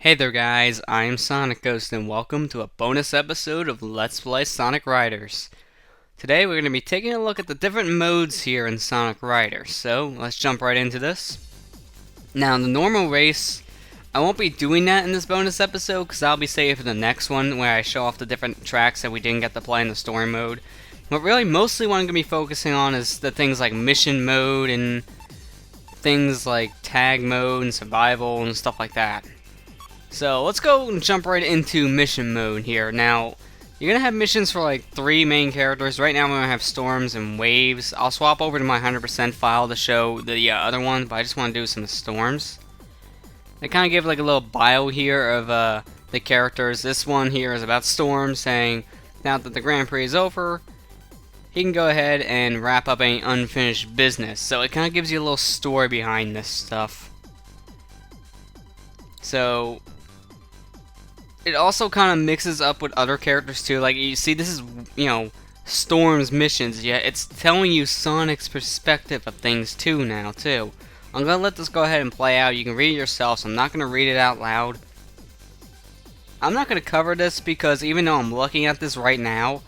Hey there guys, I'm SonicGhost and welcome to a bonus episode of Let's Play Sonic Riders. Today we're going to be taking a look at the different modes here in Sonic Riders, so let's jump right into this. Now in the normal race, I won't be doing that in this bonus episode because I'll be saving for the next one where I show off the different tracks that we didn't get to play in the story mode. But really mostly what I'm going to be focusing on is the things like mission mode and things like tag mode and survival and stuff like that. So let's go and jump right into mission mode here. Now, you're going to have missions for like 3 main characters. Right now we're going to have Storms and Waves. I'll swap over to my 100% file to show the other one, but I just want to do some Storms. They kind of give like a little bio here of the characters. This one here is about Storms, saying now that the Grand Prix is over, he can go ahead and wrap up any unfinished business. So it kind of gives you a little story behind this stuff. So it also kind of mixes up with other characters too. Like you see, this is, Storm's missions, yet it's telling you Sonic's perspective of things too now too. I'm gonna let this go ahead and play out. You can read it yourself, so I'm not gonna read it out loud. I'm not gonna cover this because even though I'm looking at this right now,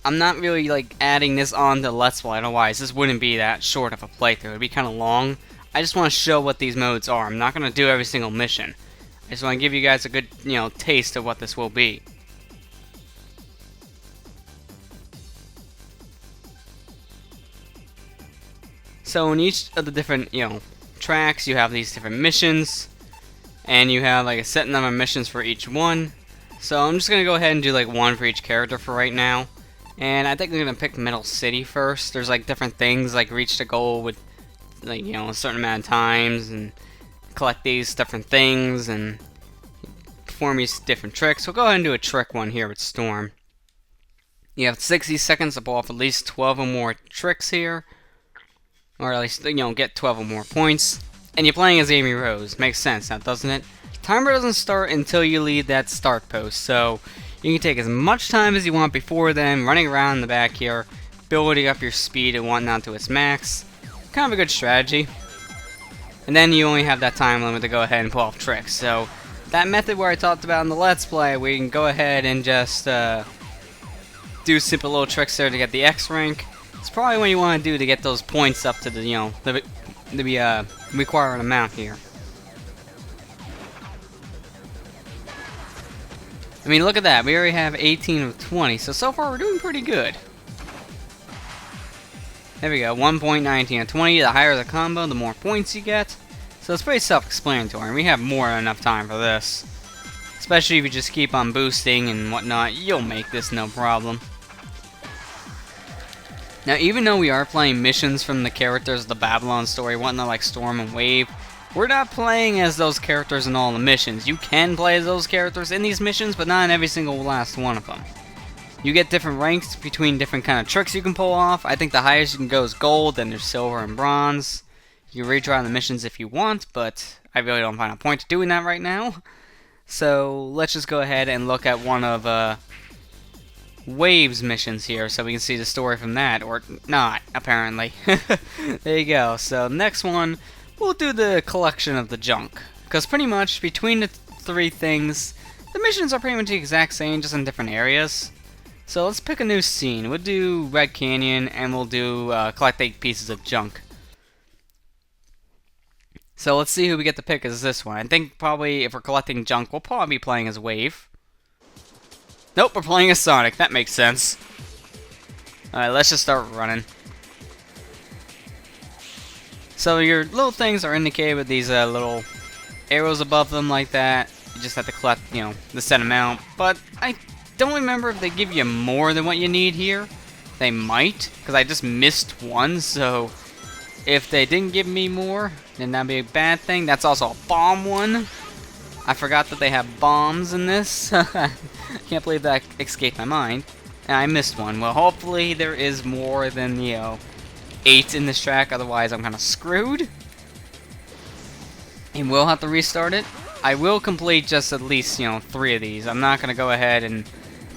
I'm not really like adding this on to Let's Play. Otherwise, this wouldn't be that short of a playthrough. It'd be kind of long. I just want to show what these modes are. I'm not gonna do every single mission. I just want to give you guys a good, taste of what this will be. So in each of the different, tracks, you have these different missions, and you have like a set number of missions for each one. So I'm just gonna go ahead and do like one for each character for right now. And I think I'm gonna pick Metal City first. There's like different things, like reach the goal with, like, a certain amount of times, and collect these different things and perform these different tricks. We'll go ahead and do a trick one here with Storm. You have 60 seconds to pull off at least 12 or more tricks here, or at least get 12 or more points. And you're playing as Amy Rose. Makes sense now, doesn't it? Timer doesn't start until you leave that start post, so you can take as much time as you want before then, running around in the back here, building up your speed and whatnot to its max. Kind of a good strategy. And then you only have that time limit to go ahead and pull off tricks. So that method where I talked about in the Let's Play, we can go ahead and just do simple little tricks there to get the X rank. It's probably what you want to do to get those points up to the the required amount here. I mean, look at that. We already have 18 of 20, so far we're doing pretty good. There we go, 1.19 of 20. The higher the combo, the more points you get. So it's pretty self-explanatory. We have more than enough time for this. Especially if you just keep on boosting and whatnot, you'll make this no problem. Now, even though we are playing missions from the characters of the Babylon story, whatnot, like Storm and Wave, we're not playing as those characters in all the missions. You can play as those characters in these missions, but not in every single last one of them. You get different ranks between different kind of tricks you can pull off. I think the highest you can go is gold, then there's silver and bronze. You can retry on the missions if you want, but I really don't find a point to doing that right now. So let's just go ahead and look at one of Wave's missions here so we can see the story from that, or not, apparently. There you go. So next one, we'll do the collection of the junk. Because pretty much between the 3 things, the missions are pretty much the exact same, just in different areas. So let's pick a new scene. We'll do Red Canyon, and we'll do collect 8 pieces of junk. So let's see who we get to pick as this one. I think probably if we're collecting junk, we'll probably be playing as Wave. Nope, we're playing as Sonic. That makes sense. Alright, let's just start running. So your little things are indicated with these little arrows above them like that. You just have to collect, the set amount. But I don't remember if they give you more than what you need here. They might, because I just missed one, so if they didn't give me more, then that'd be a bad thing. That's also a bomb one. I forgot that they have bombs in this. Can't believe that escaped my mind. And I missed one. Well, hopefully there is more than, 8 in this track, otherwise I'm kind of screwed. And we'll have to restart it. I will complete just at least, 3 of these. I'm not going to go ahead and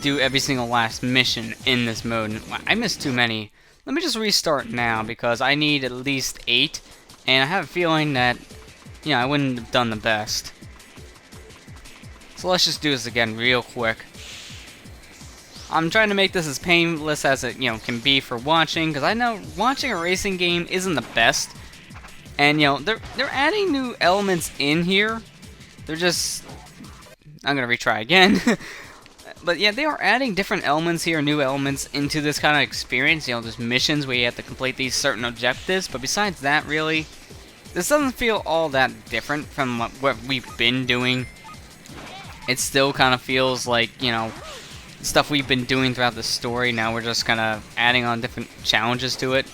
do every single last mission in this mode. I missed too many. Let me just restart now because I need at least 8, and I have a feeling that, I wouldn't have done the best. So let's just do this again real quick. I'm trying to make this as painless as it, can be for watching, because I know watching a racing game isn't the best. And, they're adding new elements in here. They're just... I'm going to retry again. But yeah, they are adding different elements here, new elements into this kind of experience. There's missions where you have to complete these certain objectives. But besides that, really, this doesn't feel all that different from what we've been doing. It still kind of feels like, stuff we've been doing throughout the story. Now we're just kind of adding on different challenges to it.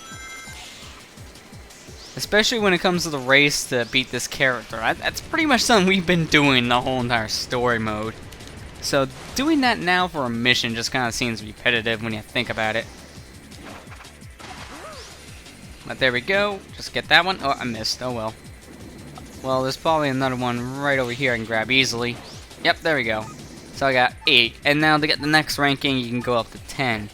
Especially when it comes to the race to beat this character. That's pretty much something we've been doing the whole entire story mode. So doing that now for a mission just kind of seems repetitive when you think about it. But there we go. Just get that one. Oh, I missed. Oh well. Well, there's probably another one right over here I can grab easily. Yep, there we go. So I got 8, and now to get the next ranking, you can go up to 10.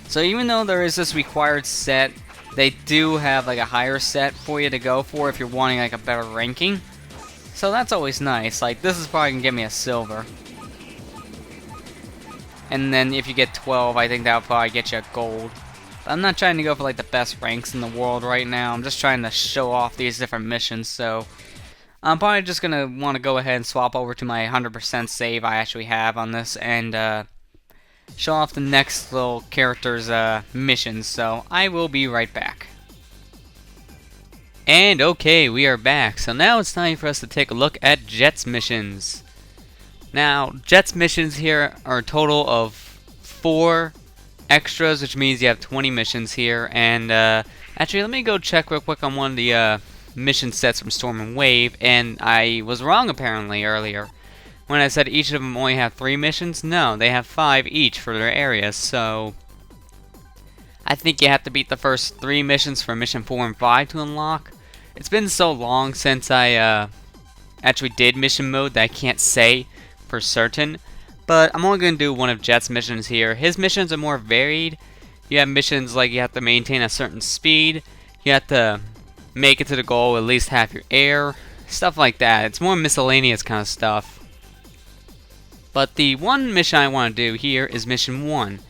So even though there is this required set, they do have like a higher set for you to go for if you're wanting like a better ranking. So that's always nice. Like this is probably gonna get me a silver. And then if you get 12, I think that'll probably get you a gold. But I'm not trying to go for like the best ranks in the world right now. I'm just trying to show off these different missions. So I'm probably just going to want to go ahead and swap over to my 100% save I actually have on this and show off the next little character's missions. So I will be right back. And okay, we are back. So now it's time for us to take a look at Jet's missions. Now, Jet's missions here are a total of 4 extras, which means you have 20 missions here. And actually, let me go check real quick on one of the mission sets from Storm and Wave, and I was wrong apparently earlier when I said each of them only have 3 missions. No, they have 5 each for their areas, so I think you have to beat the first 3 missions for mission 4 and 5 to unlock. It's been so long since I actually did mission mode that I can't say for certain, but I'm only going to do one of Jet's missions here. His missions are more varied. You have missions like you have to maintain a certain speed, you have to make it to the goal with at least half your air, stuff like that. It's more miscellaneous kind of stuff. But the one mission I want to do here is mission 1.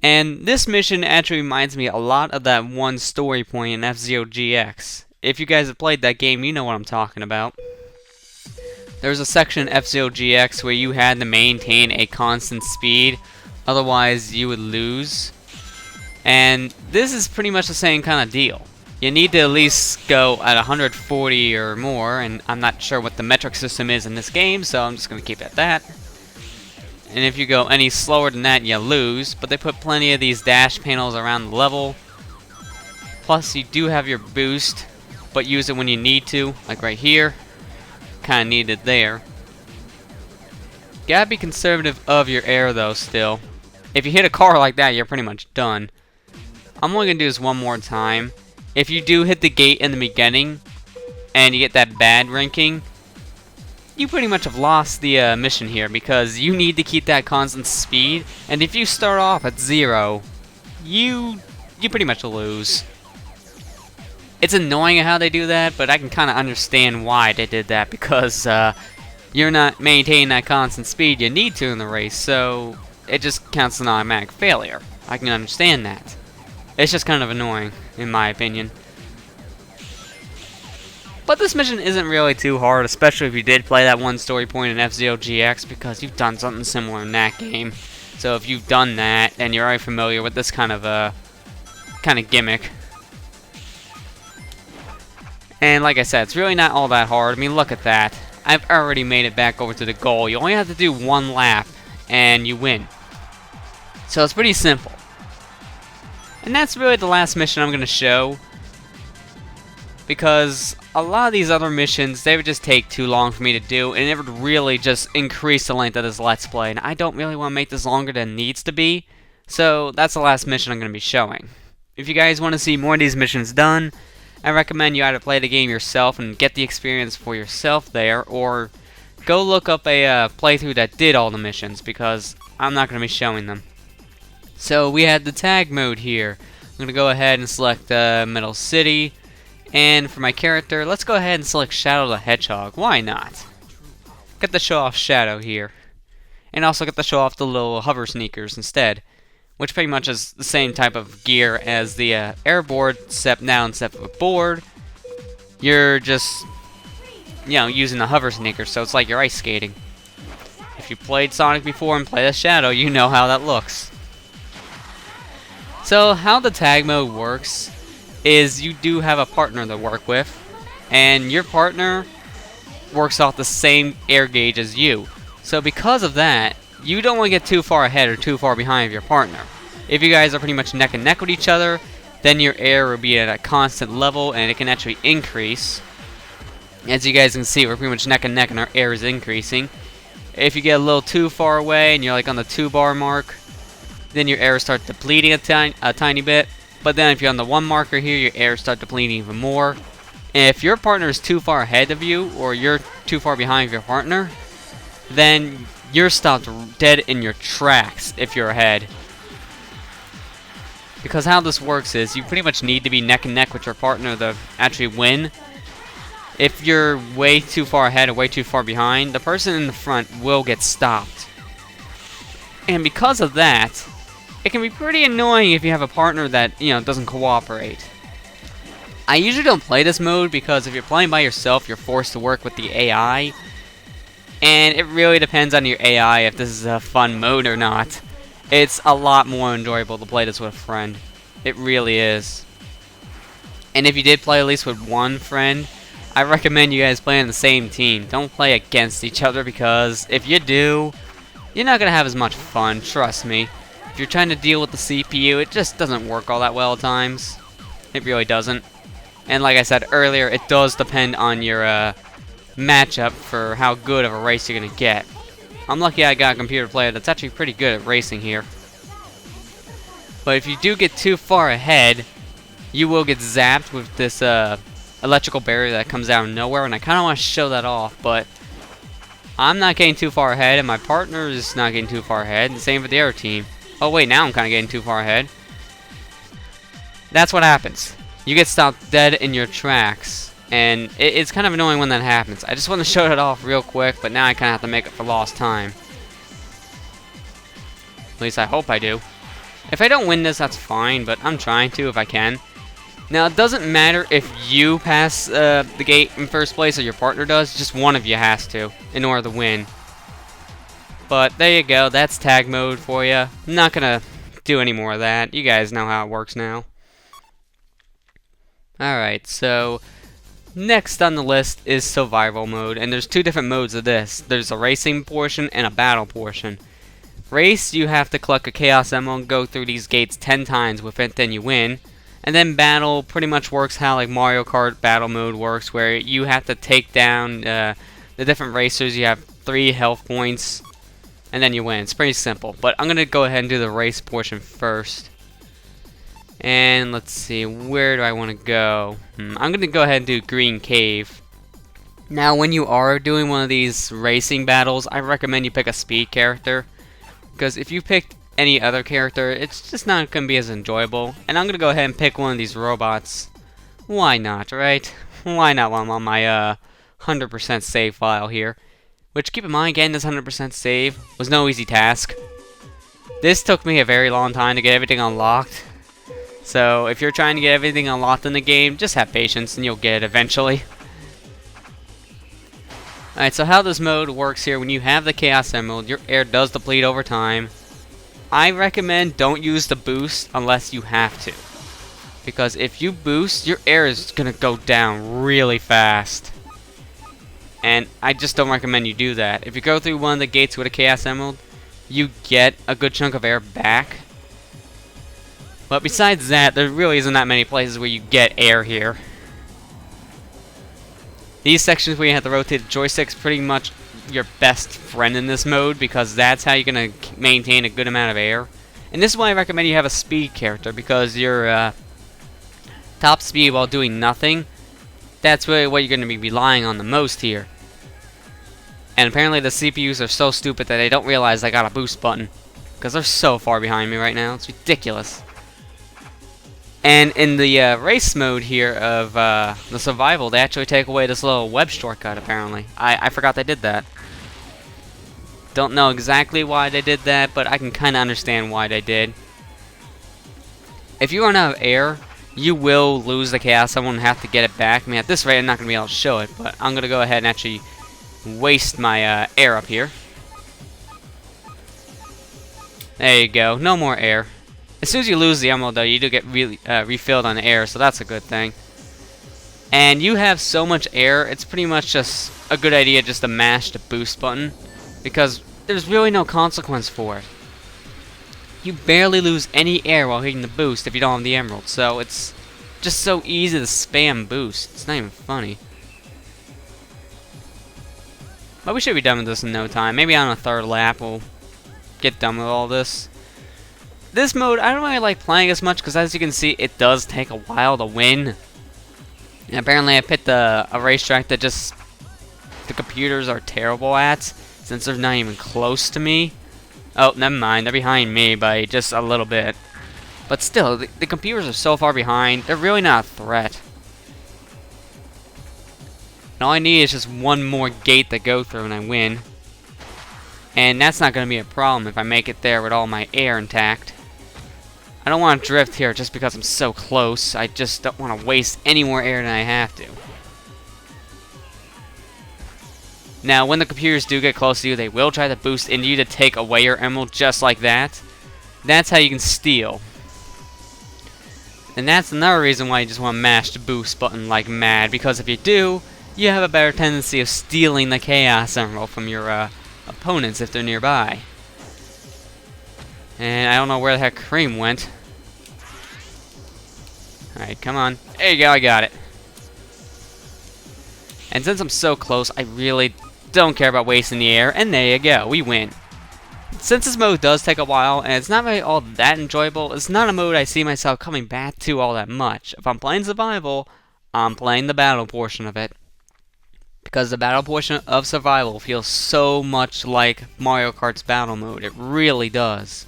And this mission actually reminds me a lot of that one story point in F-Zero GX. If you guys have played that game, you know what I'm talking about. There's a section in F-Zero GX where you had to maintain a constant speed, otherwise you would lose. And this is pretty much the same kind of deal. You need to at least go at 140 or more, and I'm not sure what the metric system is in this game, so I'm just going to keep it at that. And if you go any slower than that, you lose, but they put plenty of these dash panels around the level. Plus, you do have your boost, but use it when you need to, like right here. Kind of need it there. Gotta be conservative of your air, though, still. If you hit a car like that, you're pretty much done. I'm only going to do this one more time. If you do hit the gate in the beginning, and you get that bad ranking, you pretty much have lost the mission here, because you need to keep that constant speed, and if you start off at 0, you pretty much lose. It's annoying how they do that, but I can kind of understand why they did that, because you're not maintaining that constant speed you need to in the race, so it just counts as an automatic failure. I can understand that. It's just kind of annoying, in my opinion. But this mission isn't really too hard, especially if you did play that one story point in F-Zero GX, because you've done something similar in that game. So if you've done that, and you're already familiar with this kind of gimmick. And like I said, it's really not all that hard. I mean, look at that. I've already made it back over to the goal. You only have to do 1 lap, and you win. So it's pretty simple. And that's really the last mission I'm going to show, because a lot of these other missions, they would just take too long for me to do, and it would really just increase the length of this Let's Play, and I don't really want to make this longer than it needs to be, so that's the last mission I'm going to be showing. If you guys want to see more of these missions done, I recommend you either play the game yourself and get the experience for yourself there, or go look up a playthrough that did all the missions, because I'm not going to be showing them. So we had the tag mode here. I'm going to go ahead and select Metal City. And for my character, let's go ahead and select Shadow the Hedgehog. Why not? get to show off Shadow here. And also get to show off the little hover sneakers instead, which pretty much is the same type of gear as the airboard, except now instead of a board, you're just, using the hover sneakers, so it's like you're ice skating. If you played Sonic before and played as Shadow, you know how that looks. So how the tag mode works is you do have a partner to work with, and your partner works off the same air gauge as you. So because of that, you don't want to get too far ahead or too far behind of your partner. If you guys are pretty much neck and neck with each other, then your air will be at a constant level and it can actually increase. As you guys can see, we're pretty much neck and neck and our air is increasing. If you get a little too far away and you're like on the 2-bar mark, then your air starts depleting a tiny bit. But then if you're on the 1 marker here, your air starts depleting even more. And if your partner is too far ahead of you, or you're too far behind your partner, then you're stopped dead in your tracks if you're ahead. Because how this works is you pretty much need to be neck and neck with your partner to actually win. If you're way too far ahead or way too far behind, the person in the front will get stopped. And because of that, it can be pretty annoying if you have a partner that, doesn't cooperate. I usually don't play this mode because if you're playing by yourself, you're forced to work with the AI. And it really depends on your AI if this is a fun mode or not. It's a lot more enjoyable to play this with a friend. It really is. And if you did play at least with one friend, I recommend you guys play on the same team. Don't play against each other because if you do, you're not going to have as much fun, trust me. If you're trying to deal with the CPU, it just doesn't work all that well at times. It really doesn't. And like I said earlier, it does depend on your matchup for how good of a race you're going to get. I'm lucky I got a computer player that's actually pretty good at racing here. But if you do get too far ahead, you will get zapped with this electrical barrier that comes out of nowhere, and I kind of want to show that off, but I'm not getting too far ahead, and my partner is not getting too far ahead, and same for the other team. Oh wait, now I'm kind of getting too far ahead. That's what happens. You get stopped dead in your tracks, and it's kind of annoying when that happens. I just want to show it off real quick, but now I kind of have to make it for lost time. At least I hope I do. If I don't win this, that's fine, but I'm trying to if I can. Now, it doesn't matter if you pass the gate in first place or your partner does, just one of you has to in order to win. But there you go, that's tag mode for you. I'm not gonna do any more of that. You guys know how it works now. Alright, so next on the list is survival mode, and there's two different modes of this. There's a racing portion and a battle portion. Race, you have to collect a Chaos Emerald and go through these gates 10 times with it, then you win. And then battle pretty much works how like Mario Kart battle mode works, where you have to take down the different racers. You have 3 health points, and then you win. It's pretty simple. But I'm going to go ahead and do the race portion first. And let's see, where do I want to go? I'm going to go ahead and do Green Cave. Now, when you are doing one of these racing battles, I recommend you pick a speed character. Because if you picked any other character, it's just not going to be as enjoyable. And I'm going to go ahead and pick one of these robots. Why not, right? Why not while I'm on my 100% save file here? Which, keep in mind, getting this 100% save was no easy task. This took me a very long time to get everything unlocked. So, if you're trying to get everything unlocked in the game, just have patience and you'll get it eventually. Alright, so how this mode works here, when you have the Chaos Emerald, your air does deplete over time. I recommend don't use the boost unless you have to. Because if you boost, your air is going to go down really fast. And I just don't recommend you do that. If you go through one of the gates with a Chaos Emerald, you get a good chunk of air back. But besides that, there really isn't that many places where you get air here. These sections where you have to rotate the joystick's pretty much your best friend in this mode, because that's how you're going to maintain a good amount of air. And this is why I recommend you have a speed character, because your top speed while doing nothing, that's really what you're going to be relying on the most here. And apparently the CPUs are so stupid that they don't realize I got a boost button, because they're so far behind me right now. It's ridiculous. And in the race mode here of the survival, they actually take away this little web shortcut, apparently. I forgot they did that. Don't know exactly why they did that, but I can kind of understand why they did. If you run out of air, you will lose the Chaos Emerald and have to get it back. I mean, at this rate, I'm not going to be able to show it, but I'm going to go ahead and actually waste my air up here. There you go. No more air. As soon as you lose the emerald, though, you do get really refilled on air, so that's a good thing. And you have so much air, it's pretty much just a good idea just to mash the boost button, because there's really no consequence for it. You barely lose any air while hitting the boost if you don't have the emerald, so it's just so easy to spam boost. It's not even funny. But we should be done with this in no time. Maybe on a third lap we'll get done with all this. This mode, I don't really like playing as much because, as you can see, it does take a while to win. And apparently I picked a racetrack that just the computers are terrible at, since they're not even close to me. Oh, never mind, they're behind me by just a little bit. But still, the computers are so far behind, they're really not a threat. And all I need is just one more gate to go through and I win. And that's not going to be a problem if I make it there with all my air intact. I don't want to drift here just because I'm so close. I just don't want to waste any more air than I have to. Now, when the computers do get close to you, they will try to boost into you to take away your emerald just like that. That's how you can steal. And that's another reason why you just want to mash the boost button like mad, because if you do, you have a better tendency of stealing the Chaos Emerald from your opponents if they're nearby. And I don't know where the heck Cream went. Alright, come on. There you go, I got it. And since I'm so close, I really don't care about wasting the air, and there you go, we win. Since this mode does take a while, and it's not really all that enjoyable, it's not a mode I see myself coming back to all that much. If I'm playing survival, I'm playing the battle portion of it. Because the battle portion of survival feels so much like Mario Kart's battle mode, it really does.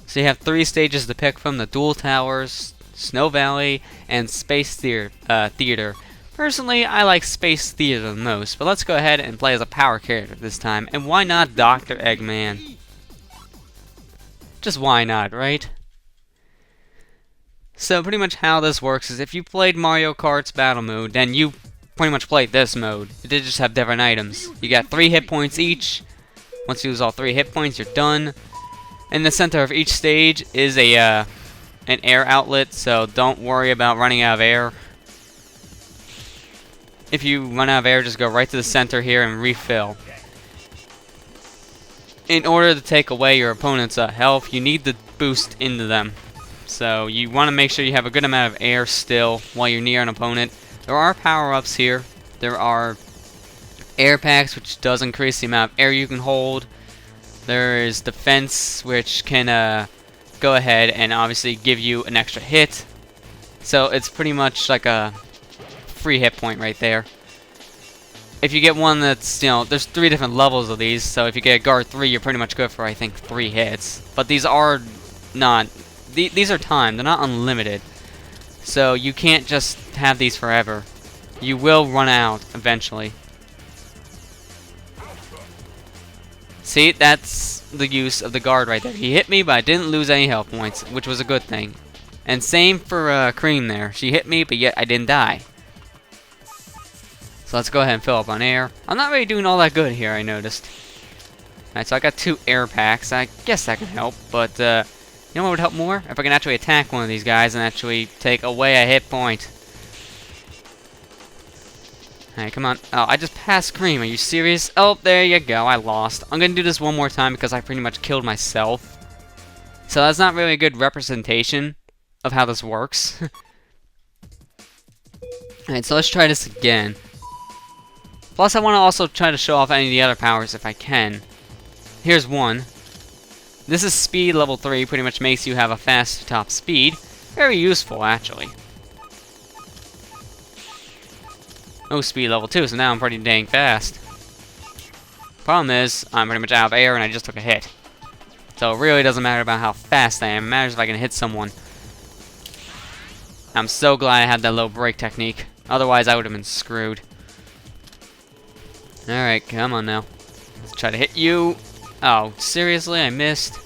So you have 3 stages to pick from: the Duel Towers, Snow Valley, and Space Theater. Personally, I like Space Theater the most, but let's go ahead and play as a power character this time. And why not Dr. Eggman? Just why not, right? So pretty much how this works is if you played Mario Kart's battle mode, then you pretty much played this mode. It did just have different items. You got 3 hit points each. Once you lose all 3 hit points, you're done. In the center of each stage is an air outlet, so don't worry about running out of air. If you run out of air, just go right to the center here and refill. In order to take away your opponent's health, you need to boost into them. So you want to make sure you have a good amount of air still while you're near an opponent. There are power-ups here. There are air packs, which does increase the amount of air you can hold. There is defense, which can go ahead and obviously give you an extra hit. So it's pretty much like a free hit point right there. If you get one that's, there's 3 different levels of these, so if you get a guard 3, you're pretty much good for, I think, 3 hits. But these are not, these are timed, they're not unlimited. So you can't just have these forever. You will run out eventually. See, that's the use of the guard right there. He hit me, but I didn't lose any health points, which was a good thing. And same for Cream there. She hit me, but yet I didn't die. So let's go ahead and fill up on air. I'm not really doing all that good here, I noticed. Alright, so I got 2 air packs. I guess that can help, but you know what would help more? If I can actually attack one of these guys and actually take away a hit point. Alright, come on. Oh, I just passed Cream. Are you serious? Oh, there you go. I lost. I'm going to do this one more time because I pretty much killed myself. So that's not really a good representation of how this works. Alright, so let's try this again. Plus, I want to also try to show off any of the other powers if I can. Here's one. This is speed level 3, pretty much makes you have a fast top speed. Very useful, actually. Oh, speed level 2, so now I'm pretty dang fast. Problem is, I'm pretty much out of air and I just took a hit. So it really doesn't matter about how fast I am, it matters if I can hit someone. I'm so glad I had that low break technique. Otherwise, I would have been screwed. Alright, come on now. Let's try to hit you. Oh, seriously? I missed?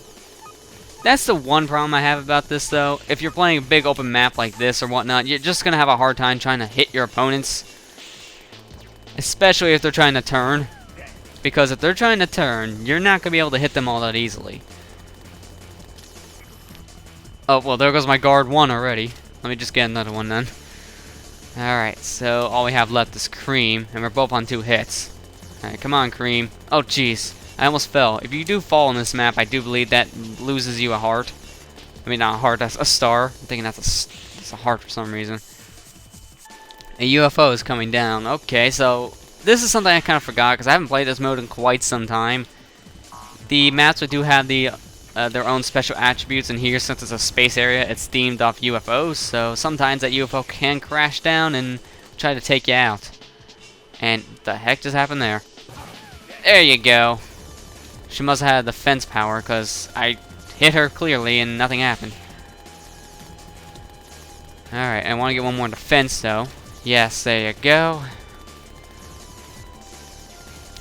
That's the one problem I have about this, though. If you're playing a big open map like this or whatnot, you're just going to have a hard time trying to hit your opponents. Especially if they're trying to turn. Because if they're trying to turn, you're not going to be able to hit them all that easily. Oh, well, there goes my guard 1 already. Let me just get another one then. Alright, so all we have left is Cream, and we're both on 2 hits. Alright, come on, Cream. Oh, jeez. I almost fell. If you do fall on this map, I do believe that loses you a heart. I mean, not a heart, that's a star. I'm thinking that's a heart for some reason. A UFO is coming down. Okay, so this is something I kind of forgot, because I haven't played this mode in quite some time. The maps do have their own special attributes, and here, since it's a space area, it's themed off UFOs, so sometimes that UFO can crash down and try to take you out. And the heck just happened there? There you go. She must have had the fence power, because I hit her clearly and nothing happened. Alright, I want to get one more defense, though. Yes, there you go.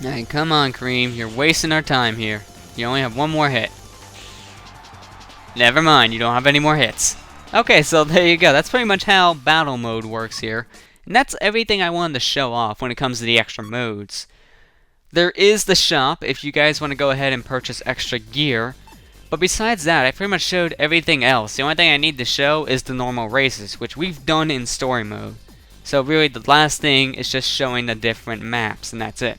Alright, come on, Cream. You're wasting our time here. You only have one more hit. Never mind, you don't have any more hits. Okay, so there you go. That's pretty much how battle mode works here. And that's everything I wanted to show off when it comes to the extra modes. There is the shop if you guys want to go ahead and purchase extra gear. But besides that, I pretty much showed everything else. The only thing I need to show is the normal races, which we've done in story mode. So really, the last thing is just showing the different maps, and that's it.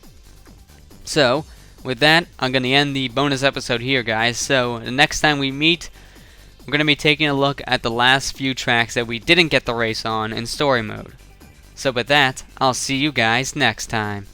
So, with that, I'm going to end the bonus episode here, guys. So, the next time we meet, we're going to be taking a look at the last few tracks that we didn't get the race on in story mode. So with that, I'll see you guys next time.